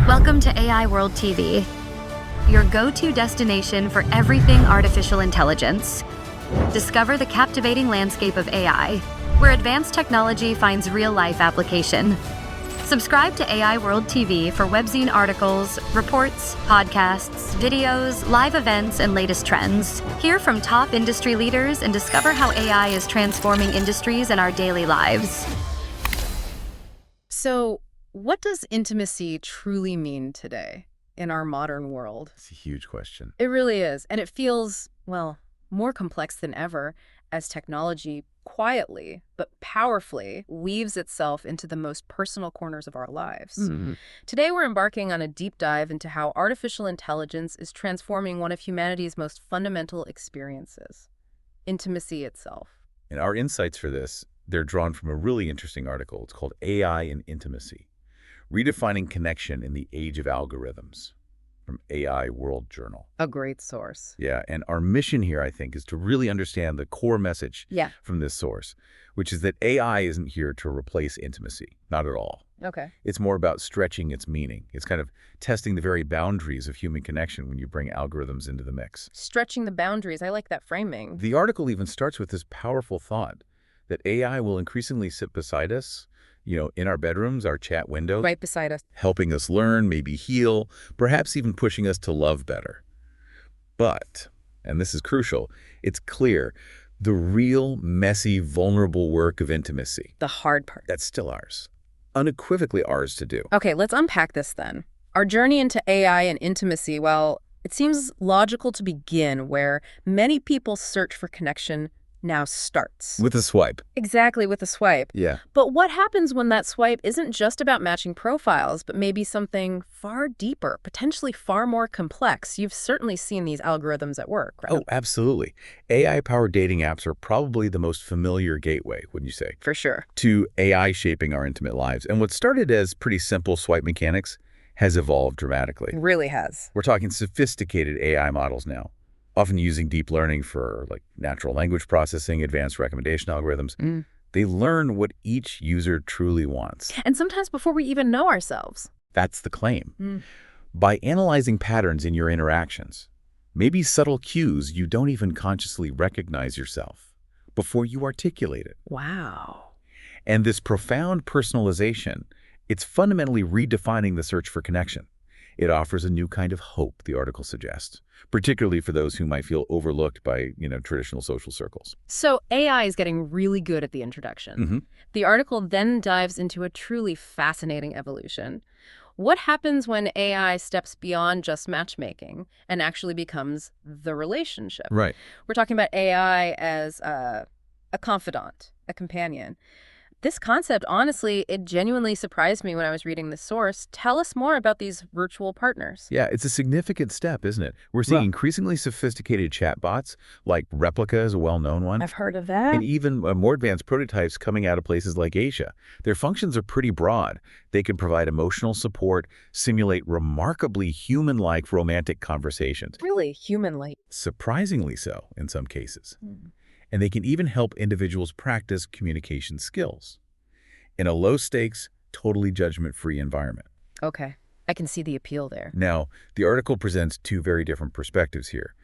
Welcome to AI World TV, your go-to destination for everything artificial intelligence. Discover the captivating landscape of AI, where advanced technology finds real-life application. Subscribe to AI World TV for webzine articles, reports, podcasts, videos, live events, and latest trends. Hear from top industry leaders and discover how AI is transforming industries and our daily lives. So, what does intimacy truly mean today in our modern world? It's a huge question. It really is. And it feels, well, more complex than ever as technology quietly but powerfully weaves itself into the most personal corners of our lives. Mm-hmm. Today, we're embarking on a deep dive into how artificial intelligence is transforming one of humanity's most fundamental experiences, intimacy itself. And our insights for this, they're drawn from a really interesting article. It's called AI and Intimacy: Redefining Connection in the Age of Algorithms, from AI World Journal. A great source. Yeah, and our mission here, I think, is to really understand the core message from this source, which is that AI isn't here to replace intimacy, not at all. Okay. It's more about stretching its meaning. It's kind of testing the very boundaries of human connection when you bring algorithms into the mix. Stretching the boundaries. I like that framing. The article even starts with this powerful thought that AI will increasingly sit beside us, in our bedrooms, our chat windows. Right beside us. Helping us learn, maybe heal, perhaps even pushing us to love better. But, and this is crucial, it's clear, the real, messy, vulnerable work of intimacy, The hard part. that's still ours. Unequivocally ours to do. Okay, let's unpack this then. Our journey into AI and intimacy, well, it seems logical to begin where many people search for connection now starts. With a swipe. Exactly, with a swipe. Yeah. But what happens when that swipe isn't just about matching profiles, but maybe something far deeper, potentially far more complex? You've certainly seen these algorithms at work, right? Oh, absolutely. AI-powered dating apps are probably the most familiar gateway, wouldn't you say, For sure. to AI shaping our intimate lives. And what started as pretty simple swipe mechanics has evolved dramatically. It really has. We're talking sophisticated AI models now, often using deep learning for natural language processing, advanced recommendation algorithms. They learn what each user truly wants. And sometimes before we even know ourselves. That's the claim. By analyzing patterns in your interactions, maybe subtle cues you don't even consciously recognize yourself before you articulate it. Wow. And this profound personalization, it's fundamentally redefining the search for connection. It offers a new kind of hope, the article suggests, particularly for those who might feel overlooked by, traditional social circles. So AI is getting really good at the introduction. The article then dives into a truly fascinating evolution. What happens when AI steps beyond just matchmaking and actually becomes the relationship? Right. We're talking about AI as a confidant, a companion. This concept, honestly, it genuinely surprised me when I was reading the source. Tell us more about these virtual partners. Yeah, it's a significant step, isn't it? We're seeing Well- increasingly sophisticated chatbots, like Replica is a well-known one, I've heard of that. and even more advanced prototypes coming out of places like Asia. Their functions are pretty broad. They can provide emotional support, simulate remarkably human-like romantic conversations, Really human-like. surprisingly so in some cases. And they can even help individuals practice communication skills in a low-stakes, totally judgment-free environment. Okay, I can see the appeal there. Now, the article presents two very different perspectives here.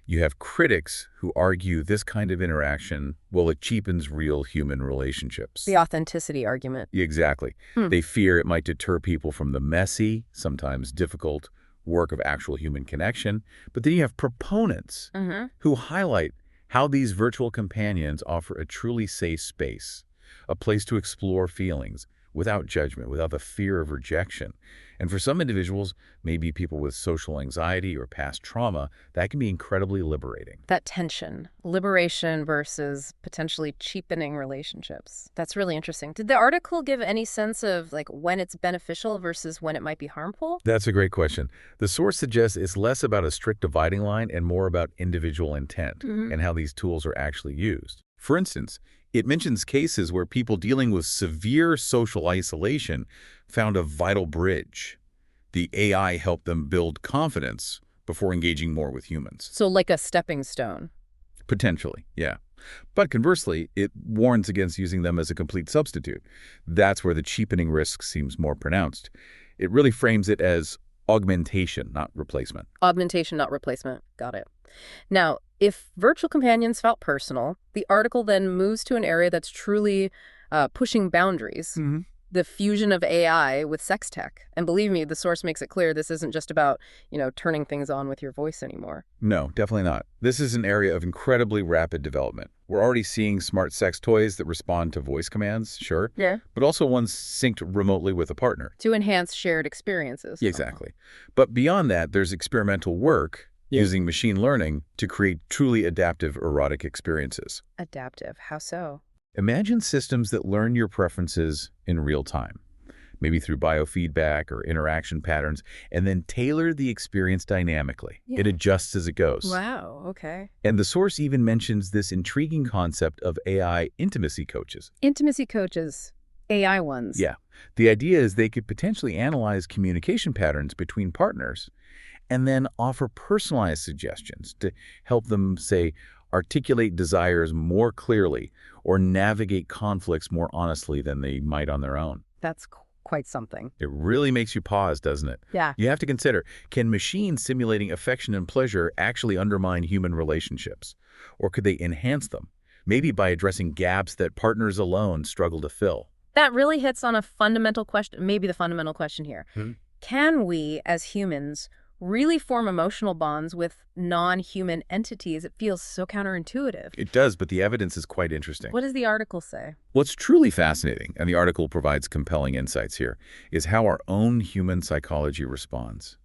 You have critics who argue this kind of interaction, well, it cheapens real human relationships. The authenticity argument. Exactly. They fear it might deter people from the messy, sometimes difficult, work of actual human connection. But then you have proponents who highlight how these virtual companions offer a truly safe space, a place to explore feelings without judgment, without the fear of rejection. And for some individuals, maybe people with social anxiety or past trauma, that can be incredibly liberating. That tension, liberation versus potentially cheapening relationships. That's really interesting. Did the article give any sense of when it's beneficial versus when it might be harmful? That's a great question. The source suggests it's less about a strict dividing line and more about individual intent and how these tools are actually used. For instance, it mentions cases where people dealing with severe social isolation found a vital bridge. The AI helped them build confidence before engaging more with humans. So like a stepping stone. Potentially, yeah. But conversely, it warns against using them as a complete substitute. That's where the cheapening risk seems more pronounced. It really frames it as augmentation, not replacement. Augmentation, not replacement. Got it. Now, if virtual companions felt personal, the article then moves to an area that's truly pushing boundaries. Mm-hmm. The fusion of AI with sex tech. And believe me, the source makes it clear this isn't just about, turning things on with your voice anymore. No, definitely not. This is an area of incredibly rapid development. We're already seeing smart sex toys that respond to voice commands, sure. Yeah. But also ones synced remotely with a partner. To enhance shared experiences. Exactly. But beyond that, there's experimental work using machine learning to create truly adaptive erotic experiences. Adaptive. How so? Imagine systems that learn your preferences in real time, maybe through biofeedback or interaction patterns, and then tailor the experience dynamically. Yeah. It adjusts as it goes. Wow, okay. And the source even mentions this intriguing concept of AI intimacy coaches. Intimacy coaches, AI ones. Yeah. The idea is they could potentially analyze communication patterns between partners and then offer personalized suggestions to help them, say, articulate desires more clearly or navigate conflicts more honestly than they might on their own. That's quite something. It really makes you pause, doesn't it? Yeah. You have to consider, can machines simulating affection and pleasure actually undermine human relationships? Or could they enhance them, maybe by addressing gaps that partners alone struggle to fill? That really hits on a fundamental question, maybe the fundamental question here. Can we, as humans, really form emotional bonds with non-human entities? It feels so counterintuitive. It does, but the evidence is quite interesting. What does the article say? What's truly fascinating, and the article provides compelling insights here, is how our own human psychology responds.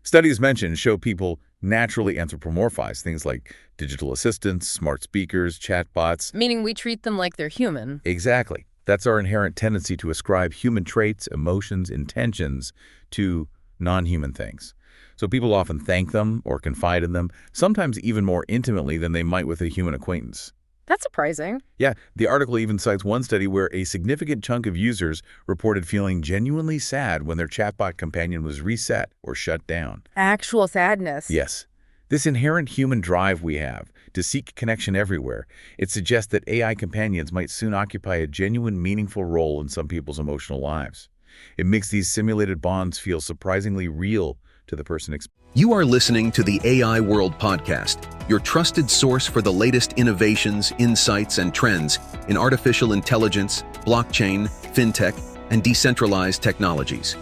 Studies mentioned show people naturally anthropomorphize things like digital assistants, smart speakers, chatbots. Meaning we treat them like they're human. Exactly. That's our inherent tendency to ascribe human traits, emotions, intentions to non-human things. So people often thank them or confide in them, sometimes even more intimately than they might with a human acquaintance. That's surprising. Yeah, the article even cites one study where a significant chunk of users reported feeling genuinely sad when their chatbot companion was reset or shut down. Actual sadness. Yes. This inherent human drive we have to seek connection everywhere, it suggests that AI companions might soon occupy a genuine, meaningful role in some people's emotional lives. It makes these simulated bonds feel surprisingly real to the person. You are listening to the AI World Podcast, your trusted source for the latest innovations, insights, and trends in artificial intelligence, blockchain, fintech, and decentralized technologies.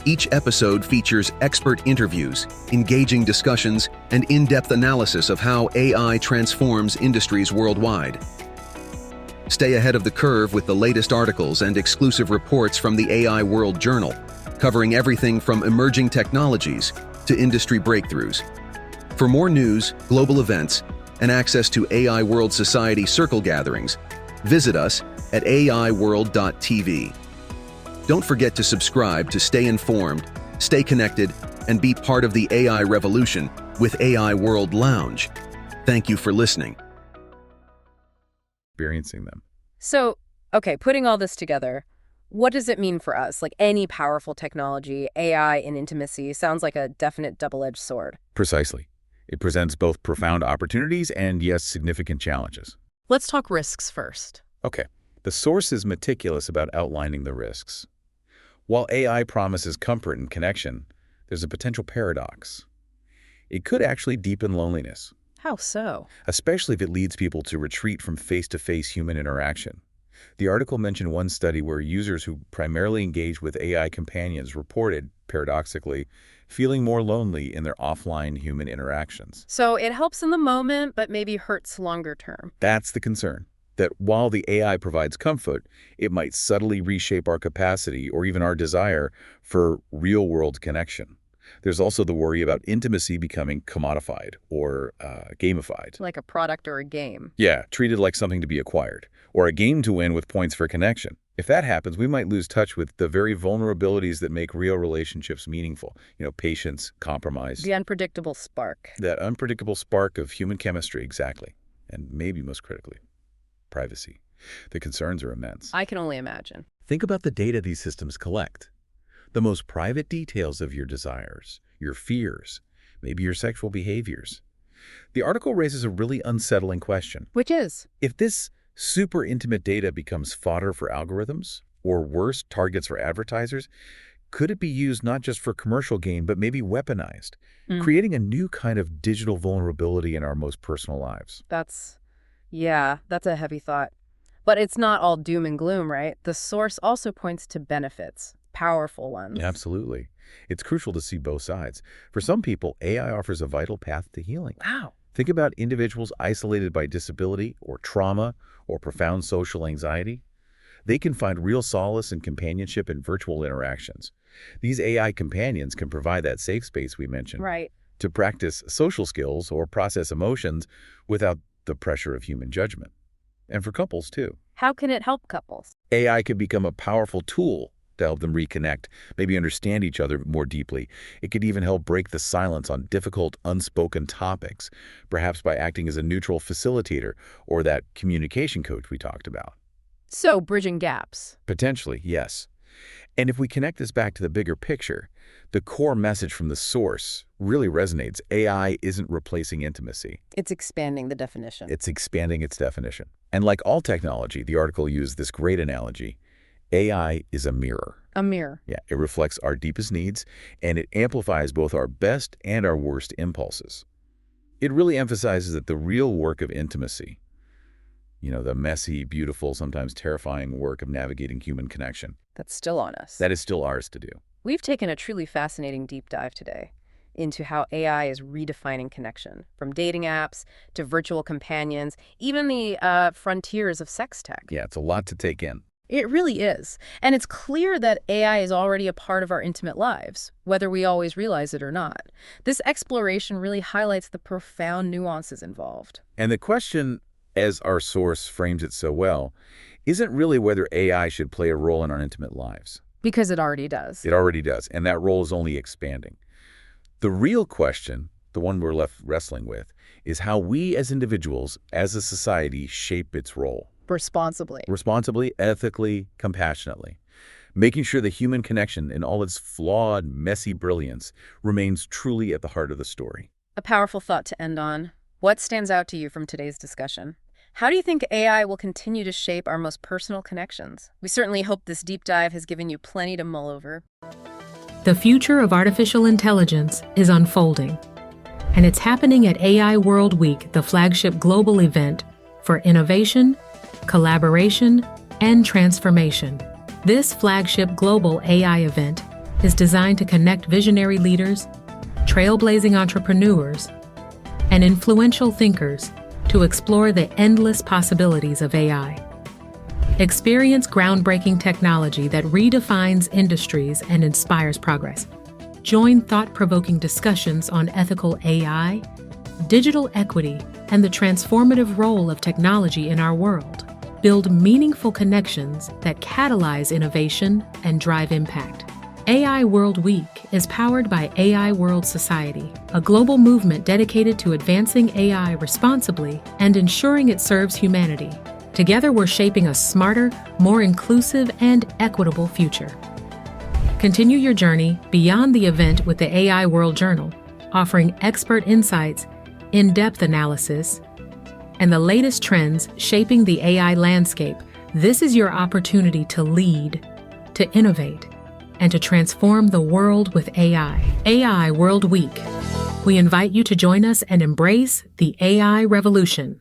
Each episode features expert interviews, engaging discussions, and in-depth analysis of how AI transforms industries worldwide. Stay ahead of the curve with the latest articles and exclusive reports from the AI World Journal, covering everything from emerging technologies to industry breakthroughs. For more news, global events, and access to AI World Society circle gatherings, visit us at aiworld.tv. Don't forget to subscribe to stay informed, stay connected, and be part of the AI revolution with AI World Lounge. Thank you for listening. Experiencing them. So, okay, putting all this together, what does it mean for us? Like any powerful technology, AI and intimacy sounds like a definite double-edged sword. Precisely. It presents both profound opportunities and, yes, significant challenges. Let's talk risks first. Okay. The source is meticulous about outlining the risks. While AI promises comfort and connection, there's a potential paradox. It could actually deepen loneliness. How so? Especially if it leads people to retreat from face-to-face human interaction. The article mentioned one study where users who primarily engaged with AI companions reported, paradoxically, feeling more lonely in their offline human interactions. So it helps in the moment, but maybe hurts longer term. That's the concern, that while the AI provides comfort, it might subtly reshape our capacity or even our desire for real-world connection. There's also the worry about intimacy becoming commodified or gamified. Like a product or a game. Yeah, treated like something to be acquired, or a game to win with points for connection. If that happens, we might lose touch with the very vulnerabilities that make real relationships meaningful. Patience, compromise. The unpredictable spark. That unpredictable spark of human chemistry, exactly. And maybe most critically, privacy. The concerns are immense. I can only imagine. Think about the data these systems collect. The most private details of your desires, your fears, maybe your sexual behaviors. The article raises a really unsettling question. Which is? If this super intimate data becomes fodder for algorithms, or worse, targets for advertisers, could it be used not just for commercial gain, but maybe weaponized, creating a new kind of digital vulnerability in our most personal lives? That's a heavy thought. But it's not all doom and gloom, right? The source also points to benefits, powerful ones. Absolutely. It's crucial to see both sides. For some people, AI offers a vital path to healing. Wow. Think about individuals isolated by disability or trauma or profound social anxiety. They can find real solace and companionship in virtual interactions. These AI companions can provide that safe space we mentioned. Right. To practice social skills or process emotions without the pressure of human judgment. And for couples, too. How can it help couples? AI could become a powerful tool to help them reconnect, maybe understand each other more deeply. It could even help break the silence on difficult, unspoken topics, perhaps by acting as a neutral facilitator or that communication coach we talked about. So, bridging gaps. Potentially, yes. And if we connect this back to the bigger picture, the core message from the source really resonates. AI isn't replacing intimacy. It's expanding the definition. It's expanding its definition. And like all technology, the article used this great analogy. AI is a mirror. A mirror. Yeah, it reflects our deepest needs, and it amplifies both our best and our worst impulses. It really emphasizes that the real work of intimacy, the messy, beautiful, sometimes terrifying work of navigating human connection, That's still on us. that is still ours to do. We've taken a truly fascinating deep dive today into how AI is redefining connection, from dating apps to virtual companions, even the frontiers of sex tech. Yeah, it's a lot to take in. It really is. And it's clear that AI is already a part of our intimate lives, whether we always realize it or not. This exploration really highlights the profound nuances involved. And the question, as our source frames it so well, isn't really whether AI should play a role in our intimate lives. Because it already does. It already does, and that role is only expanding. The real question, the one we're left wrestling with, is how we as individuals, as a society, shape its role. Responsibly. Responsibly, ethically, compassionately. Making sure the human connection in all its flawed, messy brilliance remains truly at the heart of the story. A powerful thought to end on. What stands out to you from today's discussion? How do you think AI will continue to shape our most personal connections? We certainly hope this deep dive has given you plenty to mull over. The future of artificial intelligence is unfolding, and it's happening at AI World Week, the flagship global event for innovation, collaboration, and transformation. This flagship global AI event is designed to connect visionary leaders, trailblazing entrepreneurs, and influential thinkers to explore the endless possibilities of AI. Experience groundbreaking technology that redefines industries and inspires progress. Join thought-provoking discussions on ethical AI, digital equity, and the transformative role of technology in our world. Build meaningful connections that catalyze innovation and drive impact. AI World Week is powered by AI World Society, a global movement dedicated to advancing AI responsibly and ensuring it serves humanity. Together, we're shaping a smarter, more inclusive, and equitable future. Continue your journey beyond the event with the AI World Journal, offering expert insights, in-depth analysis, and the latest trends shaping the AI landscape. This is your opportunity to lead, to innovate, and to transform the world with AI. AI World Week. We invite you to join us and embrace the AI revolution.